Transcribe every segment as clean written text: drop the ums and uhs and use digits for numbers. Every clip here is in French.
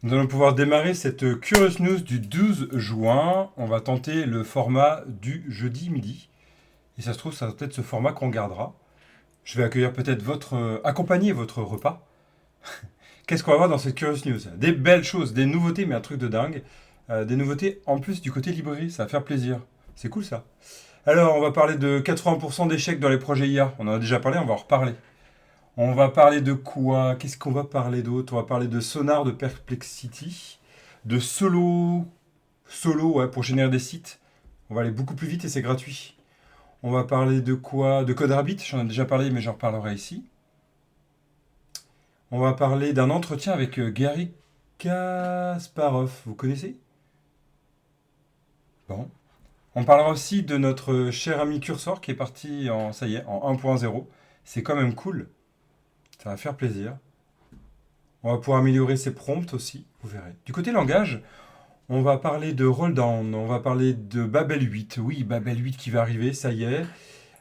Nous allons pouvoir démarrer cette Curious News du 12 juin. On va tenter le format du jeudi midi. Et ça se trouve, ça va peut-être ce format qu'on gardera. Je vais accueillir peut-être accompagner votre repas. Qu'est-ce qu'on va voir dans cette Curious News? Des belles choses, des nouveautés, mais un truc de dingue. Des nouveautés en plus du côté librairie, ça va faire plaisir. C'est cool ça. Alors, on va parler de 80% d'échecs dans les projets IA. On en a déjà parlé, on va en reparler. On va parler de quoi? Qu'est-ce qu'on va parler d'autre? On va parler de Sonar, de Perplexity, de Solo, ouais, pour générer des sites. On va aller beaucoup plus vite et c'est gratuit. On va parler de quoi? De CodeRabbit, j'en ai déjà parlé, mais j'en reparlerai ici. On va parler d'un entretien avec Gary Kasparov. Vous connaissez? Bon. On parlera aussi de notre cher ami Cursor qui est parti ça y est, en 1.0. C'est quand même cool. Ça va faire plaisir. On va pouvoir améliorer ses prompts aussi, vous verrez. Du côté langage, on va parler de Rolldown, on va parler de Babel 8. Oui, Babel 8 qui va arriver, ça y est.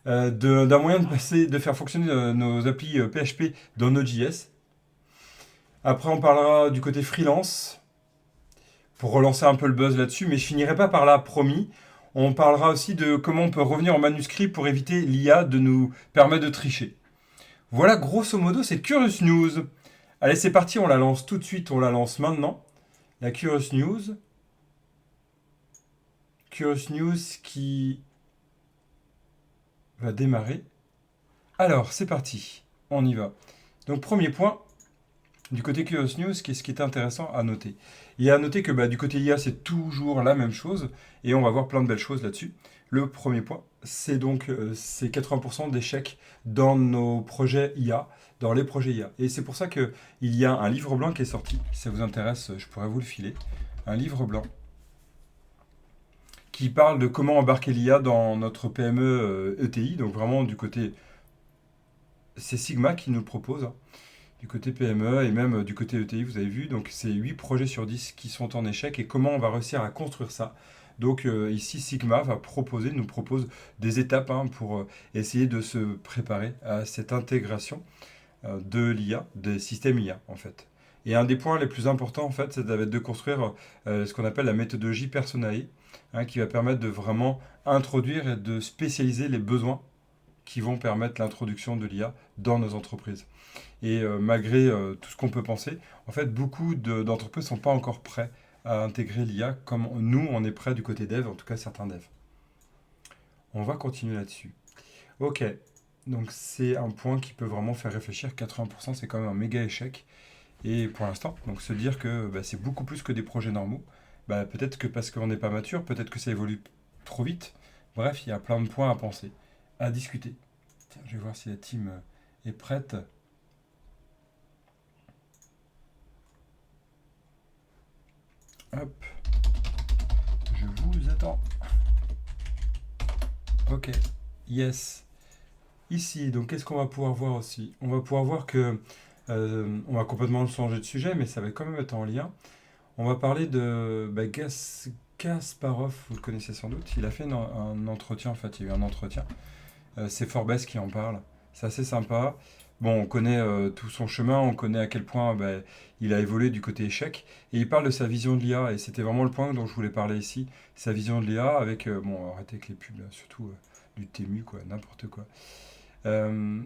D'un moyen de faire fonctionner nos applis PHP dans Node.js. Après, on parlera du côté freelance pour relancer un peu le buzz là-dessus, mais je finirai pas par là, promis. On parlera aussi de comment on peut revenir en manuscrit pour éviter l'IA de nous permettre de tricher. Voilà, grosso modo, c'est Curious News. Allez, c'est parti, on la lance tout de suite, on la lance maintenant. La Curious News. Curious News qui va démarrer. Alors, c'est parti. On y va. Donc, premier point, du côté Curious News, qu'est-ce qui est intéressant à noter? Il y a à noter que du côté IA, c'est toujours la même chose, et on va voir plein de belles choses là-dessus. Le premier point, c'est donc ces 80% d'échecs dans nos projets IA, dans les projets IA. Et c'est pour ça qu'il y a un livre blanc qui est sorti. Si ça vous intéresse, je pourrais vous le filer. Un livre blanc qui parle de comment embarquer l'IA dans notre PME ETI, donc vraiment du côté, c'est Sigma qui nous le propose, hein, du côté PME et même du côté ETI, vous avez vu, donc c'est 8 projets sur 10 qui sont en échec et comment on va réussir à construire ça. Donc ici, Sigma nous propose des étapes pour essayer de se préparer à cette intégration de l'IA, des systèmes IA en fait. Et un des points les plus importants en fait, c'est de construire ce qu'on appelle la méthodologie Personae, qui va permettre de vraiment introduire et de spécialiser les besoins qui vont permettre l'introduction de l'IA dans nos entreprises. Et malgré tout ce qu'on peut penser, en fait, beaucoup d'entreprises ne sont pas encore prêts à intégrer l'IA comme nous, on est prêts du côté dev, en tout cas certains devs. On va continuer là-dessus. Ok, donc c'est un point qui peut vraiment faire réfléchir. 80%, c'est quand même un méga échec. Et pour l'instant, donc se dire que c'est beaucoup plus que des projets normaux, peut-être que parce qu'on n'est pas mature, peut-être que ça évolue trop vite. Bref, il y a plein de points à penser, à discuter. Tiens, je vais voir si la team est prête. Hop, je vous attends. Ok, yes. Ici, donc qu'est-ce qu'on va pouvoir voir aussi? On va pouvoir voir que on va complètement changer de sujet, mais ça va quand même être en lien. On va parler de Kasparov, vous le connaissez sans doute. Il a fait un entretien, en fait, il y a eu un entretien. C'est Forbes qui en parle. C'est assez sympa. Bon, on connaît tout son chemin, on connaît à quel point il a évolué du côté échec. Et il parle de sa vision de l'IA, et c'était vraiment le point dont je voulais parler ici. Sa vision de l'IA avec, bon, arrêtez avec les pubs, là, surtout du Tému, quoi, n'importe quoi. Euh,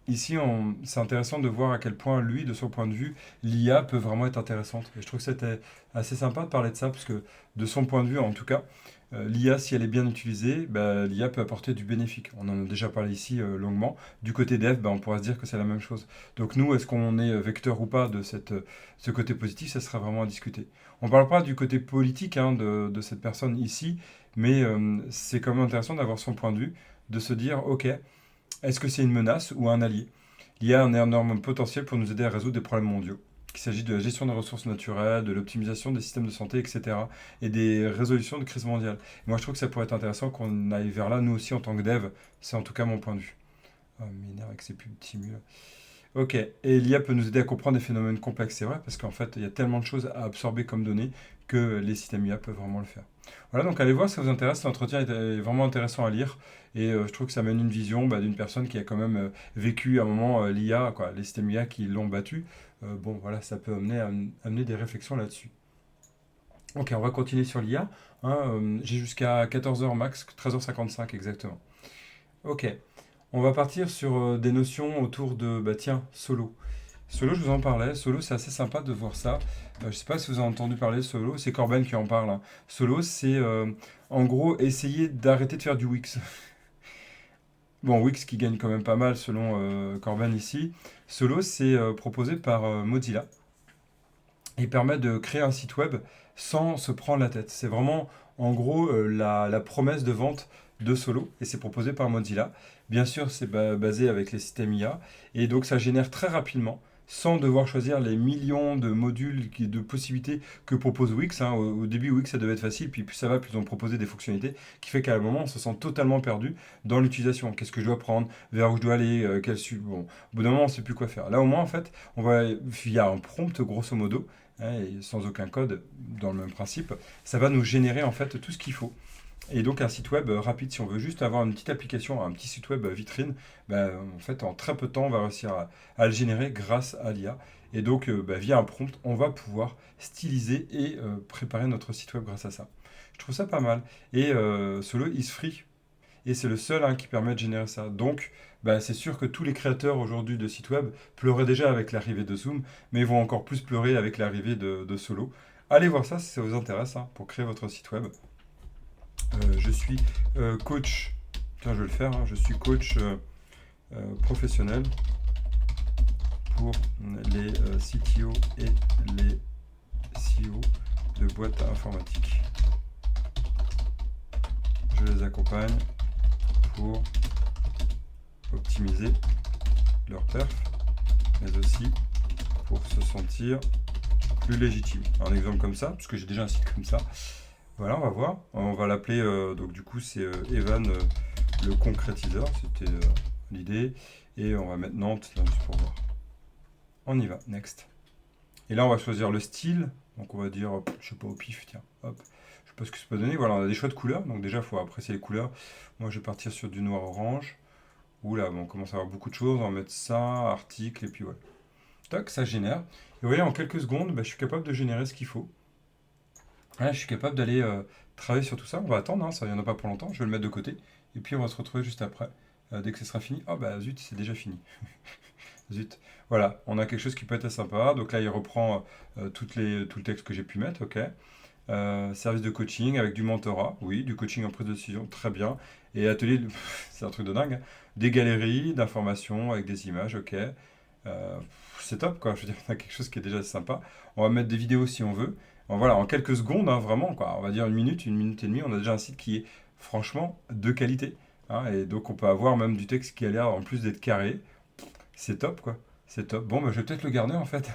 Ici, c'est intéressant de voir à quel point, lui, de son point de vue, l'IA peut vraiment être intéressante. Et je trouve que c'était assez sympa de parler de ça, parce que de son point de vue, en tout cas, l'IA, si elle est bien utilisée, l'IA peut apporter du bénéfique. On en a déjà parlé ici longuement. Du côté dev, on pourra se dire que c'est la même chose. Donc nous, est-ce qu'on est vecteur ou pas de ce côté positif? Ça sera vraiment à discuter. On ne parle pas du côté politique de cette personne ici, mais c'est quand même intéressant d'avoir son point de vue, de se dire, ok, est-ce que c'est une menace ou un allié? L'IA a un énorme potentiel pour nous aider à résoudre des problèmes mondiaux. Qu'il s'agit de la gestion des ressources naturelles, de l'optimisation des systèmes de santé, etc. Et des résolutions de crises mondiales. Moi, je trouve que ça pourrait être intéressant qu'on aille vers là, nous aussi, en tant que dev. C'est en tout cas mon point de vue. Oh, m'énerve avec ces pubs Timu. Ok, et l'IA peut nous aider à comprendre des phénomènes complexes, c'est vrai, parce qu'en fait, il y a tellement de choses à absorber comme données que les systèmes IA peuvent vraiment le faire. Voilà, donc allez voir si ça vous intéresse, l'entretien est vraiment intéressant à lire, et je trouve que ça mène une vision d'une personne qui a quand même vécu à un moment l'IA, quoi, les systèmes IA qui l'ont battu. bon, voilà, ça peut amener des réflexions là-dessus. Ok, on va continuer sur l'IA. Hein, j'ai jusqu'à 14h max, 13h55 exactement. Ok, on va partir sur des notions autour de, bah tiens, Solo. Solo, je vous en parlais. Solo, c'est assez sympa de voir ça. Je ne sais pas si vous avez entendu parler de Solo. C'est Corben qui en parle, hein. Solo, c'est en gros essayer d'arrêter de faire du Wix. Bon, Wix qui gagne quand même pas mal selon Corben ici. Solo, c'est proposé par Mozilla. Il permet de créer un site web sans se prendre la tête. C'est vraiment, en gros, la promesse de vente de Solo, et c'est proposé par Mozilla. Bien sûr, c'est basé avec les systèmes IA, et donc ça génère très rapidement, sans devoir choisir les millions de modules, de possibilités que propose Wix. Hein. Au début, Wix, ça devait être facile, puis plus ça va, plus ils ont proposé des fonctionnalités, qui fait qu'à un moment, on se sent totalement perdu dans l'utilisation. Qu'est-ce que je dois prendre, vers où je dois aller, bon, au bout d'un moment, on ne sait plus quoi faire. Là, au moins, en fait, on va, via un prompt, grosso modo, hein, et sans aucun code, dans le même principe, ça va nous générer en fait tout ce qu'il faut. Et donc un site web rapide, si on veut juste avoir une petite application, un petit site web vitrine, bah, en fait en très peu de temps on va réussir à le générer grâce à l'IA. Et donc bah, via un prompt, on va pouvoir styliser et préparer notre site web grâce à ça. Je trouve ça pas mal. Et Solo is free. Et c'est le seul hein, qui permet de générer ça. Donc, bah, c'est sûr que tous les créateurs aujourd'hui de sites web pleuraient déjà avec l'arrivée de Zoom, mais vont encore plus pleurer avec l'arrivée de Solo. Allez voir ça si ça vous intéresse hein, pour créer votre site web. Je suis coach, tiens je vais le faire, hein, je suis coach professionnel pour les CTO et les CEO de boîtes informatiques. Je les accompagne pour optimiser leur perf, mais aussi pour se sentir plus légitime. Un exemple comme ça, parce que j'ai déjà un site comme ça. Voilà, on va voir. On va l'appeler, donc du coup c'est Evan le concrétiseur, c'était l'idée. Et on va mettre Nantes, là, juste pour voir. On y va, next. Et là on va choisir le style, donc on va dire, je sais pas, au pif, tiens, hop. Je sais pas ce que ça peut donner, voilà, on a des choix de couleurs, donc déjà il faut apprécier les couleurs. Moi je vais partir sur du noir orange. Oula, bon, on commence à avoir beaucoup de choses, on va mettre ça, article, et puis voilà. Tac, ça génère. Et vous voyez, en quelques secondes, bah, je suis capable de générer ce qu'il faut. Là, je suis capable d'aller travailler sur tout ça. On va attendre, hein, ça n'y en a pas pour longtemps. Je vais le mettre de côté. Et puis, on va se retrouver juste après. Dès que ce sera fini. Oh, bah zut, c'est déjà fini. Zut. Voilà, on a quelque chose qui peut être sympa. Donc là, il reprend tout le texte que j'ai pu mettre. OK. Service de coaching avec du mentorat. Oui, du coaching en prise de décision. Très bien. Et atelier, c'est un truc de dingue, hein. Des galeries d'informations avec des images. OK. C'est top, quoi. Je veux dire, on a quelque chose qui est déjà sympa. On va mettre des vidéos si on veut. Bon, voilà, en quelques secondes, hein, vraiment, quoi. On va dire une minute et demie, on a déjà un site qui est franchement de qualité. Hein, et donc, on peut avoir même du texte qui a l'air, en plus d'être carré. C'est top, quoi. C'est top. Bon, bah, je vais peut-être le garder, en fait.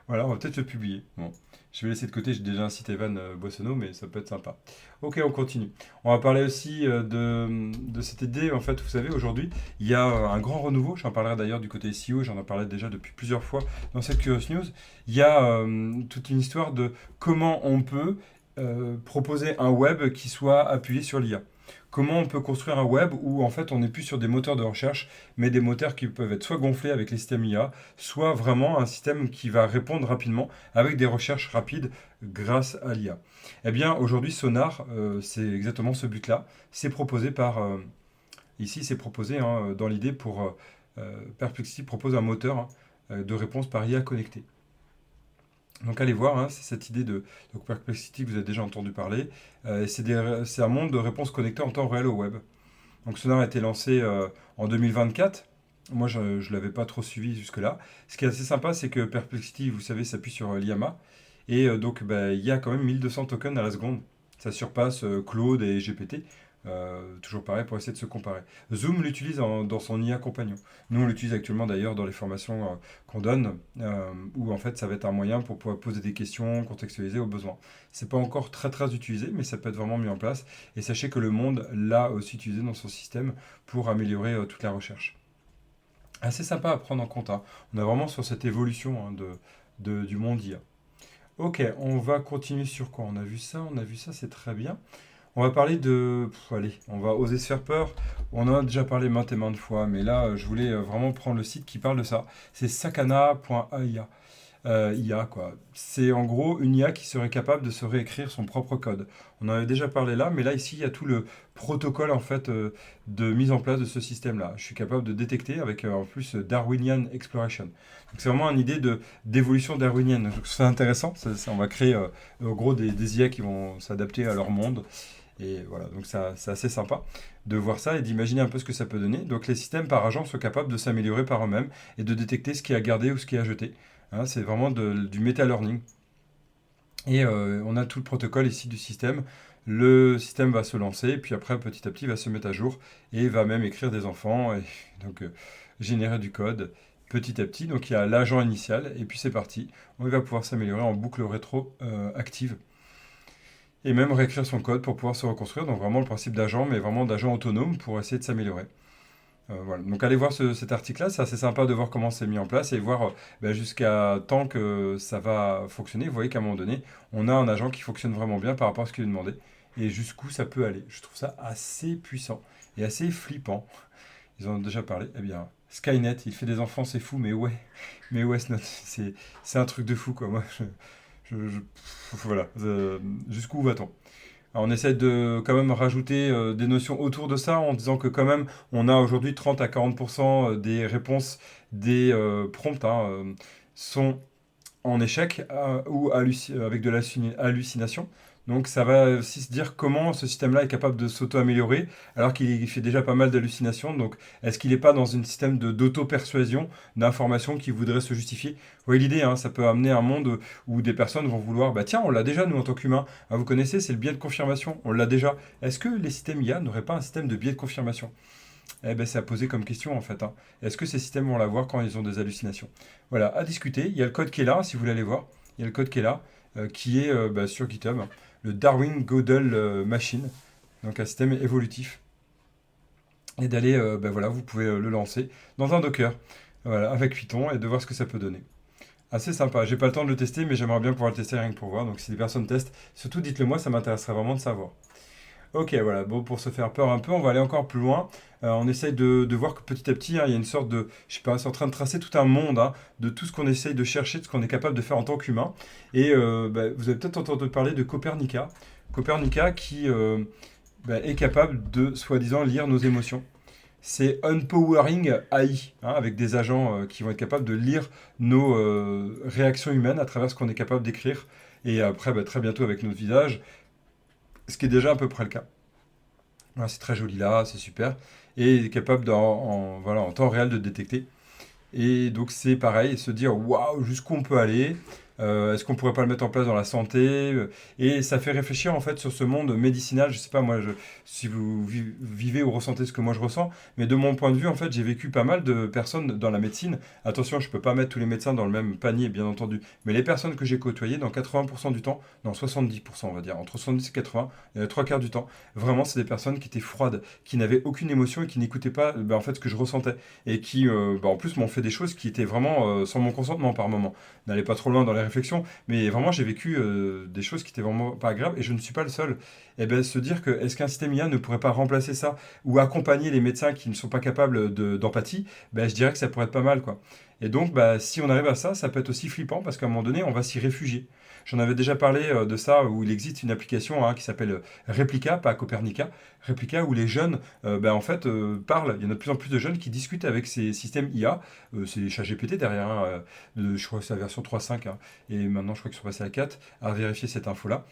Voilà, on va peut-être le publier. Bon, je vais laisser de côté, j'ai déjà un site Evan Boissonneau, mais ça peut être sympa. Ok, on continue. On va parler aussi de cette idée, en fait, vous savez, aujourd'hui, il y a un grand renouveau, j'en parlerai d'ailleurs du côté SEO, j'en ai parlé déjà depuis plusieurs fois dans cette Curious News. Il y a toute une histoire de comment on peut proposer un web qui soit appuyé sur l'IA. Comment on peut construire un web où en fait on n'est plus sur des moteurs de recherche, mais des moteurs qui peuvent être soit gonflés avec les systèmes IA, soit vraiment un système qui va répondre rapidement avec des recherches rapides grâce à l'IA. Eh bien, aujourd'hui, Sonar, c'est exactement ce but-là. C'est proposé par... ici, c'est proposé hein, dans l'idée pour... Perplexity propose un moteur hein, de réponse par IA connecté. Donc allez voir, hein, c'est cette idée de donc Perplexity que vous avez déjà entendu parler. C'est un monde de réponses connectées en temps réel au web. Donc Sonar a été lancé en 2024. Moi, je ne l'avais pas trop suivi jusque-là. Ce qui est assez sympa, c'est que Perplexity, vous savez, s'appuie sur l'IAMA. Et donc, bah, il y a quand même 1200 tokens à la seconde. Ça surpasse Claude et GPT. Toujours pareil pour essayer de se comparer. Zoom l'utilise dans son IA compagnon. Nous, on l'utilise actuellement d'ailleurs dans les formations qu'on donne, où en fait, ça va être un moyen pour pouvoir poser des questions, contextualiser au besoin. C'est pas encore très très utilisé, mais ça peut être vraiment mis en place. Et sachez que le monde l'a aussi utilisé dans son système pour améliorer toute la recherche. Assez sympa à prendre en compte, hein. On est vraiment sur cette évolution hein, du monde IA. Ok, on va continuer sur quoi? On a vu ça, c'est très bien. On va parler de... allez, on va oser se faire peur. On en a déjà parlé maintes et maintes fois, mais là, je voulais vraiment prendre le site qui parle de ça. C'est sakana.ai. IA, quoi. C'est en gros une IA qui serait capable de se réécrire son propre code. On en avait déjà parlé là, mais là, ici, il y a tout le protocole, en fait, de mise en place de ce système-là. Je suis capable de détecter avec, en plus, Darwinian Exploration. Donc, c'est vraiment une idée d'évolution darwinienne. Donc, c'est intéressant. On va créer, en gros, des IA qui vont s'adapter à leur monde. Et voilà, donc ça, c'est assez sympa de voir ça et d'imaginer un peu ce que ça peut donner. Donc les systèmes par agent sont capables de s'améliorer par eux-mêmes et de détecter ce qui est à garder ou ce qui est à jeter. Hein, c'est vraiment du meta-learning. Et on a tout le protocole ici du système. Le système va se lancer, puis après, petit à petit, va se mettre à jour et va même écrire des enfants et donc générer du code petit à petit. Donc il y a l'agent initial et puis c'est parti. On va pouvoir s'améliorer en boucle rétro active et même réécrire son code pour pouvoir se reconstruire. Donc vraiment le principe d'agent, mais vraiment d'agent autonome pour essayer de s'améliorer. Voilà. Donc allez voir cet article-là, c'est assez sympa de voir comment c'est mis en place et voir ben, jusqu'à tant que ça va fonctionner. Vous voyez qu'à un moment donné, on a un agent qui fonctionne vraiment bien par rapport à ce qu'il est demandé et jusqu'où ça peut aller. Je trouve ça assez puissant et assez flippant. Ils en ont déjà parlé. Eh bien, Skynet, il fait des enfants, c'est fou, mais ouais, c'est un truc de fou quoi. Moi, voilà, jusqu'où va-t-on? Alors, on essaie de quand même rajouter des notions autour de ça en disant que quand même on a aujourd'hui 30 à 40% des réponses des prompts hein, sont en échec ou avec de la hallucination. Donc ça va aussi se dire comment ce système-là est capable de s'auto-améliorer alors qu'il fait déjà pas mal d'hallucinations. Donc est-ce qu'il n'est pas dans un système d'auto-persuasion d'informations qui voudrait se justifier? Vous voyez l'idée, hein, ça peut amener un monde où des personnes vont vouloir, bah tiens, on l'a déjà nous en tant qu'humains. Ah, vous connaissez, c'est le biais de confirmation, on l'a déjà. Est-ce que les systèmes IA n'auraient pas un système de biais de confirmation? Eh ben, c'est à poser comme question en fait, hein. Est-ce que ces systèmes vont l'avoir quand ils ont des hallucinations? Voilà, à discuter. Il y a le code qui est là, si vous voulez aller voir. Il y a le code qui est là, qui est bah, sur GitHub. Le Darwin Gödel Machine, donc un système évolutif. Et d'aller, bah, voilà, vous pouvez le lancer dans un Docker, voilà, avec Python et de voir ce que ça peut donner. Assez sympa. J'ai pas le temps de le tester, mais j'aimerais bien pouvoir le tester rien que pour voir. Donc si des personnes testent, surtout dites-le moi, ça m'intéresserait vraiment de savoir. Ok, voilà. Bon, pour se faire peur un peu, on va aller encore plus loin. On essaye de voir que petit à petit, hein, il y a une sorte de, je sais pas, c'est en train de tracer tout un monde hein, de tout ce qu'on essaye de chercher, de ce qu'on est capable de faire en tant qu'humain. Et bah, vous avez peut-être entendu parler de Copernica. Copernica qui bah, est capable de, soi-disant, lire nos émotions. C'est Unpowering AI, hein, avec des agents qui vont être capables de lire nos réactions humaines à travers ce qu'on est capable d'écrire. Et après, bah, très bientôt avec notre visage, ce qui est déjà à peu près le cas. Voilà, c'est très joli là, c'est super. Et il est capable voilà, en temps réel de détecter. Et donc c'est pareil, se dire waouh, jusqu'où on peut aller, est-ce qu'on pourrait pas le mettre en place dans la santé et ça fait réfléchir en fait sur ce monde médicinal. Je sais pas moi, si vous vivez ou ressentez ce que moi je ressens, mais de mon point de vue en fait, j'ai vécu pas mal de personnes dans la médecine. Attention, je peux pas mettre tous les médecins dans le même panier, bien entendu, mais les personnes que j'ai côtoyées, dans 80% du temps, non 70% on va dire, entre 70 et 80, trois quarts du temps, vraiment c'est des personnes qui étaient froides, qui n'avaient aucune émotion et qui n'écoutaient pas en fait ce que je ressentais et qui bah, en plus m'ont fait des choses qui étaient vraiment sans mon consentement par moment. N'allez pas trop loin dans les réflexions, mais vraiment j'ai vécu des choses qui étaient vraiment pas agréables et je ne suis pas le seul. Et bien se dire que est-ce qu'un système IA ne pourrait pas remplacer ça ou accompagner les médecins qui ne sont pas capables d'empathie, ben, je dirais que ça pourrait être pas mal quoi. Et donc bah, si on arrive à ça, ça peut être aussi flippant parce qu'à un moment donné on va s'y réfugier. J'en avais déjà parlé de ça où il existe une application hein, qui s'appelle Replica, pas Copernica, Replica où les jeunes ben, en fait parlent. Il y en a de plus en plus de jeunes qui discutent avec ces systèmes IA. C'est ChatGPT derrière, hein, je crois que c'est la version 3.5 hein, et maintenant je crois qu'ils sont passés à 4 à vérifier cette info-là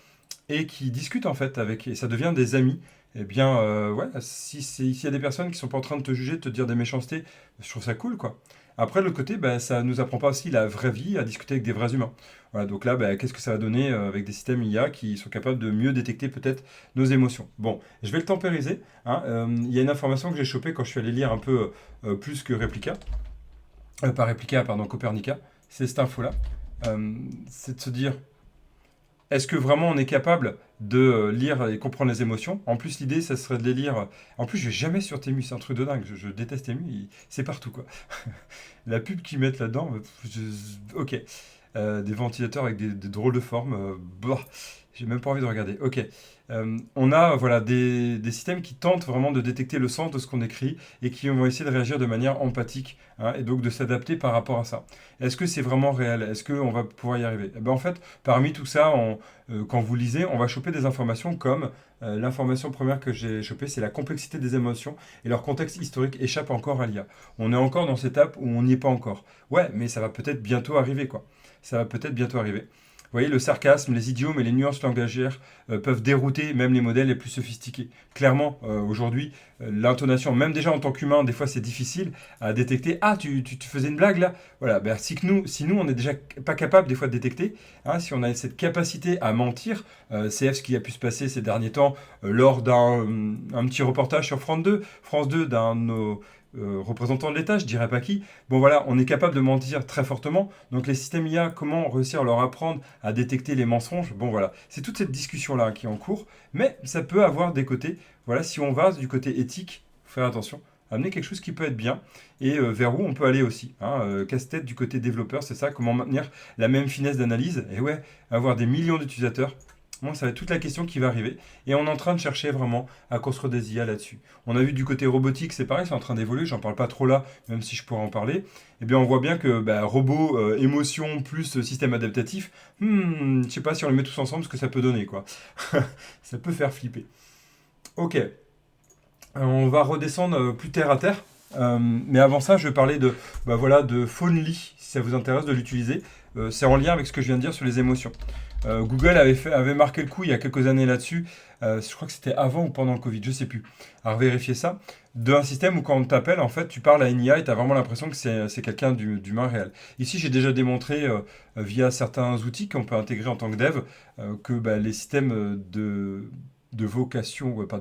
et qui discutent en fait avec et ça devient des amis. Eh bien, ouais, s'il y a des personnes qui sont pas en train de te juger, de te dire des méchancetés, je trouve ça cool quoi. Après, de l'autre côté, bah, ça nous apprend pas aussi la vraie vie, à discuter avec des vrais humains. Voilà, donc là, bah, qu'est-ce que ça va donner avec des systèmes IA qui sont capables de mieux détecter peut-être nos émotions. Bon, je vais le tempériser, hein. Il y a une information que j'ai chopée quand je suis allé lire un peu plus que Replica, pas Replica, pardon, Copernica, c'est cette info-là. C'est de se dire, est-ce que vraiment on est capable de lire et comprendre les émotions? En plus, l'idée, ça serait de les lire. En plus, je vais jamais sur Temu, c'est un truc de dingue. Je déteste Temu, c'est partout quoi. La pub qu'ils mettent là-dedans, ok. des ventilateurs avec des drôles de formes. Bah, j'ai même pas envie de regarder. Ok. On a voilà, des systèmes qui tentent vraiment de détecter le sens de ce qu'on écrit et qui vont essayer de réagir de manière empathique, hein, et donc de s'adapter par rapport à ça. Est-ce que c'est vraiment réel? Est-ce qu'on va pouvoir y arriver? Eh ben, en fait, parmi tout ça, quand vous lisez, on va choper des informations comme l'information première que j'ai chopée, c'est la complexité des émotions et leur contexte historique échappe encore à l'IA. On est encore dans cette étape où on n'y est pas encore. Ouais, mais ça va peut-être bientôt arriver, quoi. Ça va peut-être bientôt arriver. Vous voyez, le sarcasme, les idiomes et les nuances langagières peuvent dérouter même les modèles les plus sophistiqués. Clairement, aujourd'hui, l'intonation, même déjà en tant qu'humain, des fois c'est difficile à détecter. Ah, tu faisais une blague là? Voilà, ben, si nous on n'est déjà pas capable des fois de détecter, hein, si on a cette capacité à mentir, c'est ce qui a pu se passer ces derniers temps lors d'un un petit reportage sur France 2 d'un de nos représentants de l'État, je dirais pas qui. Bon voilà, on est capable de mentir très fortement. Donc les systèmes IA, comment réussir à leur apprendre à détecter les mensonges? Bon voilà, c'est toute cette discussion-là qui est en cours, mais ça peut avoir des côtés. Voilà, si on va du côté éthique, faut faire attention, amener quelque chose qui peut être bien et vers où on peut aller aussi, hein. Casse-tête du côté développeur, c'est ça, comment maintenir la même finesse d'analyse et ouais, avoir des millions d'utilisateurs. Moi, ça va être toute la question qui va arriver. Et on est en train de chercher vraiment à construire des IA là-dessus. On a vu du côté robotique, c'est pareil, c'est en train d'évoluer. J'en parle pas trop là, même si je pourrais en parler. Eh bien, on voit bien que bah, robot, émotion plus système adaptatif, je sais pas si on les met tous ensemble, ce que ça peut donner, quoi. Ça peut faire flipper. Ok, on va redescendre plus terre à terre. Mais avant ça, je vais parler de, bah, voilà, de Phonely, si ça vous intéresse de l'utiliser. C'est en lien avec ce que je viens de dire sur les émotions. Google avait marqué le coup il y a quelques années là-dessus. Je crois que c'était avant ou pendant le Covid, je sais plus. Alors vérifier ça. D'un système où quand on t'appelle, en fait, tu parles à une IA et tu as vraiment l'impression que c'est quelqu'un d'humain réel. Ici, j'ai déjà démontré via certains outils qu'on peut intégrer en tant que dev que bah, les systèmes de vocation, ouais, pas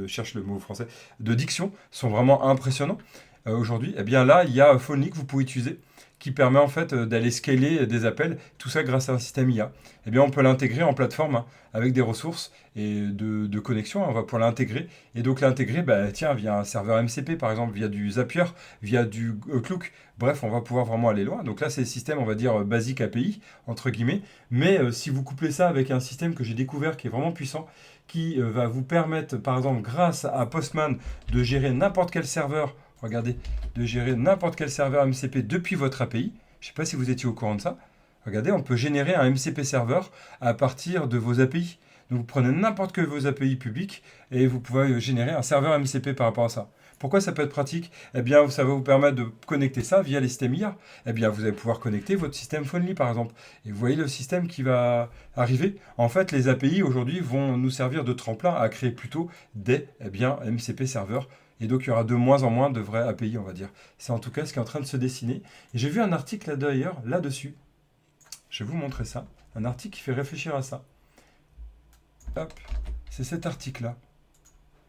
cherche le mot français, de diction sont vraiment impressionnants. Aujourd'hui, eh bien là, il y a Phonely que vous pouvez utiliser qui permet en fait d'aller scaler des appels, tout ça grâce à un système IA. Eh bien, on peut l'intégrer en plateforme, hein, avec des ressources et de connexion, hein, on va pouvoir l'intégrer. Et donc l'intégrer, bah, tiens, via un serveur MCP par exemple, via du Zapier, via du Klook. Bref, on va pouvoir vraiment aller loin. Donc là, c'est le système, on va dire, basique API, entre guillemets. Mais si vous couplez ça avec un système que j'ai découvert qui est vraiment puissant, qui va vous permettre, par exemple, grâce à Postman, de gérer n'importe quel serveur. Regardez, de gérer n'importe quel serveur MCP depuis votre API. Je ne sais pas si vous étiez au courant de ça. Regardez, on peut générer un MCP serveur à partir de vos API. Donc vous prenez n'importe que vos API publiques et vous pouvez générer un serveur MCP par rapport à ça. Pourquoi ça peut être pratique? Eh bien, ça va vous permettre de connecter ça via les systèmes IA. Eh bien, vous allez pouvoir connecter votre système Phonely, par exemple. Et vous voyez le système qui va arriver. En fait, les API, aujourd'hui, vont nous servir de tremplin à créer plutôt des MCP serveurs. Et donc, il y aura de moins en moins de vrais API, on va dire. C'est en tout cas ce qui est en train de se dessiner. Et j'ai vu un article là d'ailleurs, là-dessus. Je vais vous montrer ça. Un article qui fait réfléchir à ça. Hop, c'est cet article-là.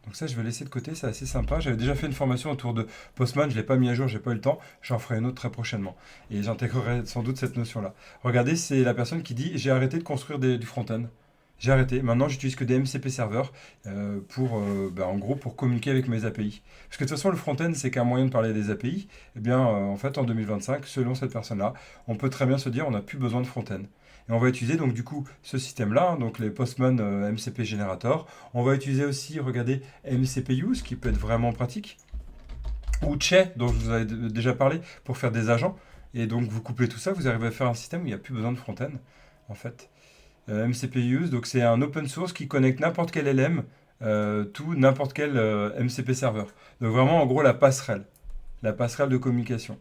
Donc ça, je vais laisser de côté, c'est assez sympa. J'avais déjà fait une formation autour de Postman, je ne l'ai pas mis à jour, j'ai pas eu le temps. J'en ferai une autre très prochainement. Et j'intégrerai sans doute cette notion-là. Regardez, c'est la personne qui dit, j'ai arrêté de construire du front-end. J'ai arrêté. Maintenant, j'utilise que des MCP serveurs pour, en gros, pour communiquer avec mes API. Parce que de toute façon, le front-end, c'est qu'un moyen de parler des API. Eh bien, en fait, en 2025, selon cette personne-là, on peut très bien se dire, on n'a plus besoin de front-end. Et on va utiliser donc du coup ce système-là, hein, donc les Postman MCP Generator. On va utiliser aussi, regardez, MCP Use, qui peut être vraiment pratique. Ou Che, dont je vous avais déjà parlé, pour faire des agents. Et donc vous couplez tout ça, vous arrivez à faire un système où il n'y a plus besoin de front-end, en fait. MCP Use, donc c'est un open source qui connecte n'importe quel LM, tout n'importe quel MCP serveur. Donc vraiment, en gros, la passerelle de communication.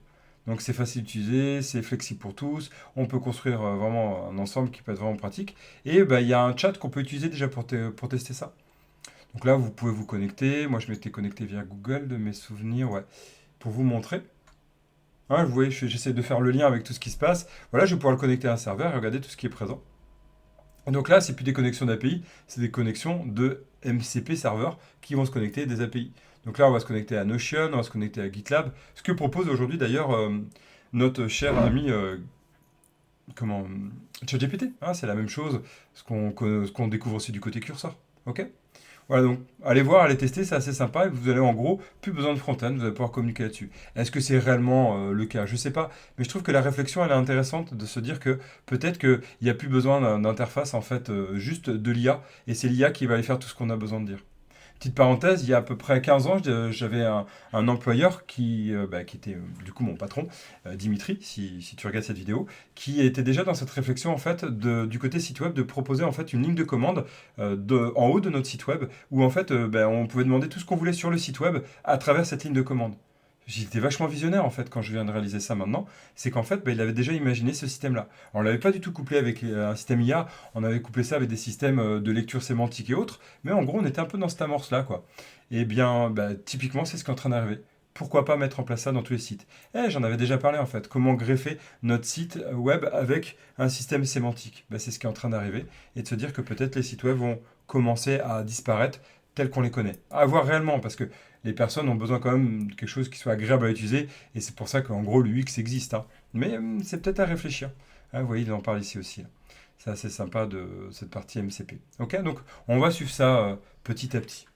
Donc c'est facile d'utiliser, c'est flexible pour tous, on peut construire vraiment un ensemble qui peut être vraiment pratique. Et bah, il y a un chat qu'on peut utiliser déjà pour tester ça. Donc là, vous pouvez vous connecter. Moi, je m'étais connecté via Google de mes souvenirs, ouais, pour vous montrer. Hein, vous voyez, j'essaie de faire le lien avec tout ce qui se passe. Voilà, je vais pouvoir le connecter à un serveur et regarder tout ce qui est présent. Donc là, c'est plus des connexions d'API, c'est des connexions de MCP serveurs qui vont se connecter à des API. Donc là, on va se connecter à Notion, on va se connecter à GitLab, ce que propose aujourd'hui d'ailleurs notre cher ami comment, ChatGPT. Hein, c'est la même chose, ce qu'on découvre aussi du côté curseur. Ok? Voilà, donc allez voir, allez tester, c'est assez sympa et vous allez en gros plus besoin de front-end, vous allez pouvoir communiquer là-dessus. Est-ce que c'est réellement le cas? Je sais pas, mais je trouve que la réflexion elle est intéressante de se dire que peut-être qu'il n'y a plus besoin d'interface en fait, juste de l'IA et c'est l'IA qui va aller faire tout ce qu'on a besoin de dire. Petite parenthèse, il y a à peu près 15 ans, j'avais un employeur qui était du coup mon patron, Dimitri, si tu regardes cette vidéo, qui était déjà dans cette réflexion en fait du côté site web de proposer en fait une ligne de commande en haut de notre site web où en fait on pouvait demander tout ce qu'on voulait sur le site web à travers cette ligne de commande. J'étais vachement visionnaire en fait quand je viens de réaliser ça maintenant, c'est qu'en fait il avait déjà imaginé ce système-là. On l'avait pas du tout couplé avec un système IA, on avait couplé ça avec des systèmes de lecture sémantique et autres, mais en gros on était un peu dans cette amorce-là quoi. Et bien typiquement c'est ce qui est en train d'arriver. Pourquoi pas mettre en place ça dans tous les sites? J'en avais déjà parlé en fait, comment greffer notre site web avec un système sémantique. C'est ce qui est en train d'arriver, et de se dire que peut-être les sites web vont commencer à disparaître tels qu'on les connaît. À voir réellement, parce que les personnes ont besoin quand même de quelque chose qui soit agréable à utiliser, et c'est pour ça qu'en gros le UX existe, hein. Mais c'est peut-être à réfléchir. Hein, vous voyez, il en parle ici aussi, là. C'est assez sympa de cette partie MCP. Ok, donc on va suivre ça petit à petit.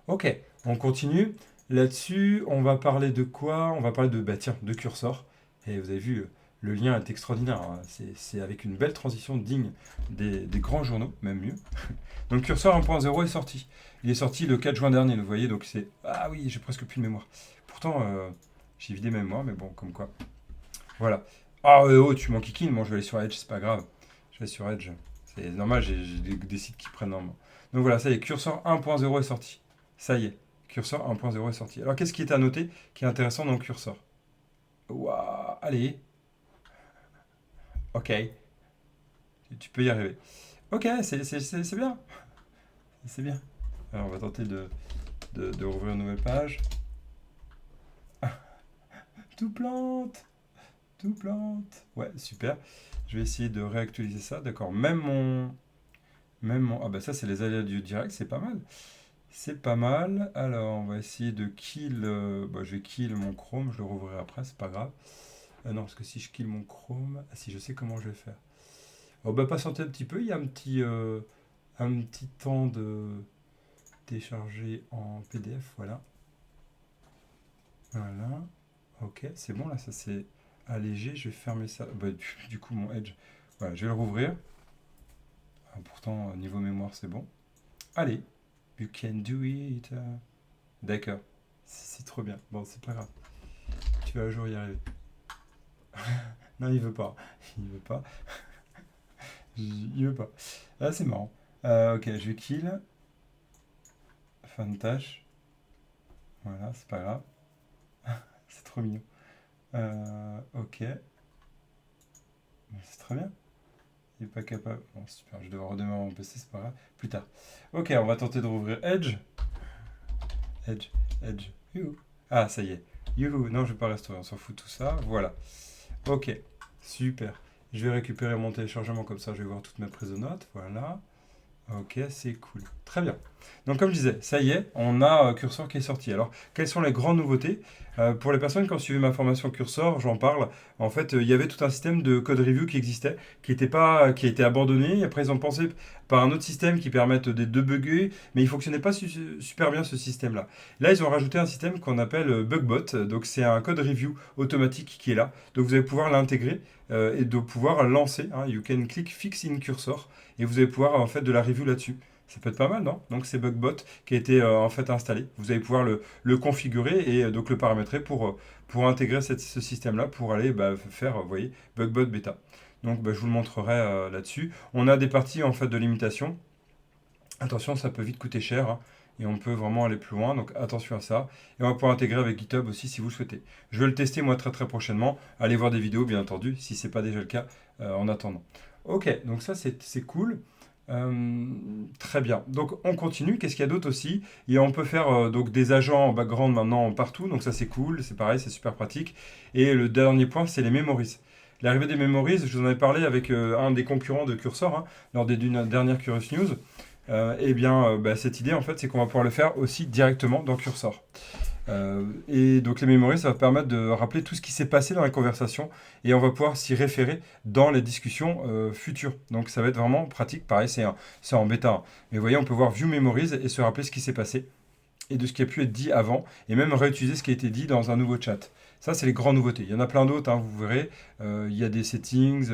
Ok, on continue. Là-dessus, on va parler de quoi? On va parler de Cursor. Et vous avez vu, le lien est extraordinaire, hein. C'est avec une belle transition digne des grands journaux, même mieux. Donc Cursor 1.0 est sorti. Il est sorti le 4 juin dernier, vous voyez, donc c'est... Ah oui, j'ai presque plus de mémoire. Pourtant, j'ai vidé ma mémoire, mais bon, comme quoi. Voilà. Ah oh, tu m'enquiquines, moi je vais aller sur Edge, c'est pas grave. Je vais sur Edge. C'est normal, j'ai des sites qui prennent en main. Donc voilà, ça y est, Cursor 1.0 est sorti. Ça y est, Cursor 1.0 est sorti. Alors qu'est-ce qui est à noter qui est intéressant dans Cursor? Waouh, allez. Ok, tu peux y arriver. Ok, c'est bien. C'est bien. Alors on va tenter de rouvrir une nouvelle page. Tout plante. Tout plante. Ouais, super. Je vais essayer de réactualiser ça. D'accord. Ah bah ça, c'est les aléas du direct. C'est pas mal. C'est pas mal. Alors, on va essayer de kill. Je vais kill mon Chrome. Je le rouvrirai après. C'est pas grave. Non, parce que si je kill mon Chrome. Ah, si, je sais comment je vais faire. On va patienter un petit peu. Il y a un petit temps de télécharger en PDF. Voilà. Voilà. Ok, c'est bon là. Ça c'est allégé. Je vais fermer ça. Du coup, mon Edge. Voilà, je vais le rouvrir. Ah, pourtant, niveau mémoire, c'est bon. Allez, you can do it. D'accord, c'est trop bien. Bon, c'est pas grave. Tu vas un jour y arriver. Non, il veut pas. Il veut pas. Il veut pas. Ah, c'est marrant. Ok, je vais kill. Fin de tâche. Voilà, c'est pas grave. C'est trop mignon. Ok. C'est très bien. Il n'est pas capable. Bon, super, je dois redémarrer mon PC, c'est pas grave. Plus tard. Ok, on va tenter de rouvrir Edge. Edge, Edge. Youhou. Ah, ça y est. Youhou. Non, je vais pas restaurer, on s'en fout de tout ça. Voilà. Ok, super. Je vais récupérer mon téléchargement, comme ça je vais voir toute ma prise de notes. Voilà. Ok, c'est cool. Très bien. Donc comme je disais, ça y est, on a Cursor qui est sorti. Alors, quelles sont les grandes nouveautés? Pour les personnes qui ont suivi ma formation Cursor, j'en parle. En fait, il y avait tout un système de code review qui existait, qui a été abandonné. Après, ils ont pensé par un autre système qui permette de débugger, mais il fonctionnait pas super bien ce système-là. Là, ils ont rajouté un système qu'on appelle BugBot. Donc, c'est un code review automatique qui est là. Donc, vous allez pouvoir l'intégrer et de pouvoir lancer. Hein, you can click fix in Cursor et vous allez pouvoir en fait de la review là-dessus. Ça peut être pas mal, non? Donc c'est BugBot qui a été en fait installé. Vous allez pouvoir le configurer et donc le paramétrer pour intégrer ce système-là pour aller faire, vous voyez, BugBot bêta. Donc je vous le montrerai là-dessus. On a des parties en fait de limitation. Attention, ça peut vite coûter cher, hein, et on peut vraiment aller plus loin. Donc attention à ça. Et on va pouvoir intégrer avec GitHub aussi si vous le souhaitez. Je vais le tester moi très très prochainement. Allez voir des vidéos bien entendu si ce n'est pas déjà le cas en attendant. Ok, donc ça c'est cool. Très bien. Donc on continue. Qu'est-ce qu'il y a d'autre aussi? Et on peut faire donc des agents en background maintenant partout. Donc ça c'est cool. C'est pareil, c'est super pratique. Et le dernier point, c'est les memories. L'arrivée des memories, je vous en ai parlé avec un des concurrents de Cursor, hein, lors d'une dernière Curious News. Cette idée en fait, c'est qu'on va pouvoir le faire aussi directement dans Cursor. Et donc les memories, ça va permettre de rappeler tout ce qui s'est passé dans les conversations et on va pouvoir s'y référer dans les discussions futures. Donc ça va être vraiment pratique. Pareil, c'est en bêta, hein. Mais vous voyez, on peut voir View Memories et se rappeler ce qui s'est passé et de ce qui a pu être dit avant, et même réutiliser ce qui a été dit dans un nouveau chat. Ça, c'est les grandes nouveautés. Il y en a plein d'autres, hein, vous verrez. Il y a des settings,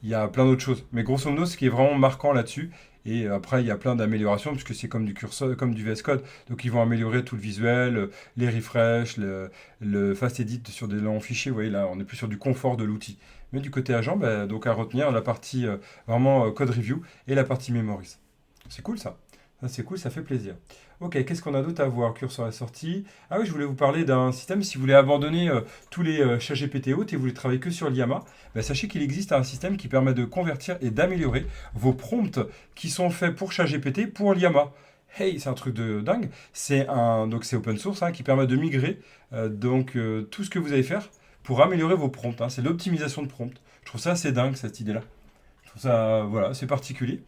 il y a plein d'autres choses. Mais grosso modo, ce qui est vraiment marquant là-dessus, et après, il y a plein d'améliorations, puisque c'est comme du curseur, comme du VS Code. Donc, ils vont améliorer tout le visuel, les refresh, le fast edit sur des longs fichiers. Vous voyez, là, on n'est plus sur du confort de l'outil. Mais du côté agent, bah, donc à retenir la partie vraiment code review et la partie memories. C'est cool ça. Ça, c'est cool, ça fait plaisir. Ok, qu'est-ce qu'on a d'autre à voir? Cursor est sorti. Ah oui, je voulais vous parler d'un système. Si vous voulez abandonner tous les chats GPT hautes et vous voulez travailler que sur l'IAMA, bah, sachez qu'il existe un système qui permet de convertir et d'améliorer vos prompts qui sont faits pour ChatGPT pour l'IAMA. Hey, c'est un truc de dingue. Donc c'est open source, hein, qui permet de migrer tout ce que vous allez faire pour améliorer vos prompts, hein. C'est l'optimisation de prompts. Je trouve ça assez dingue cette idée-là. Je trouve ça, voilà, c'est particulier.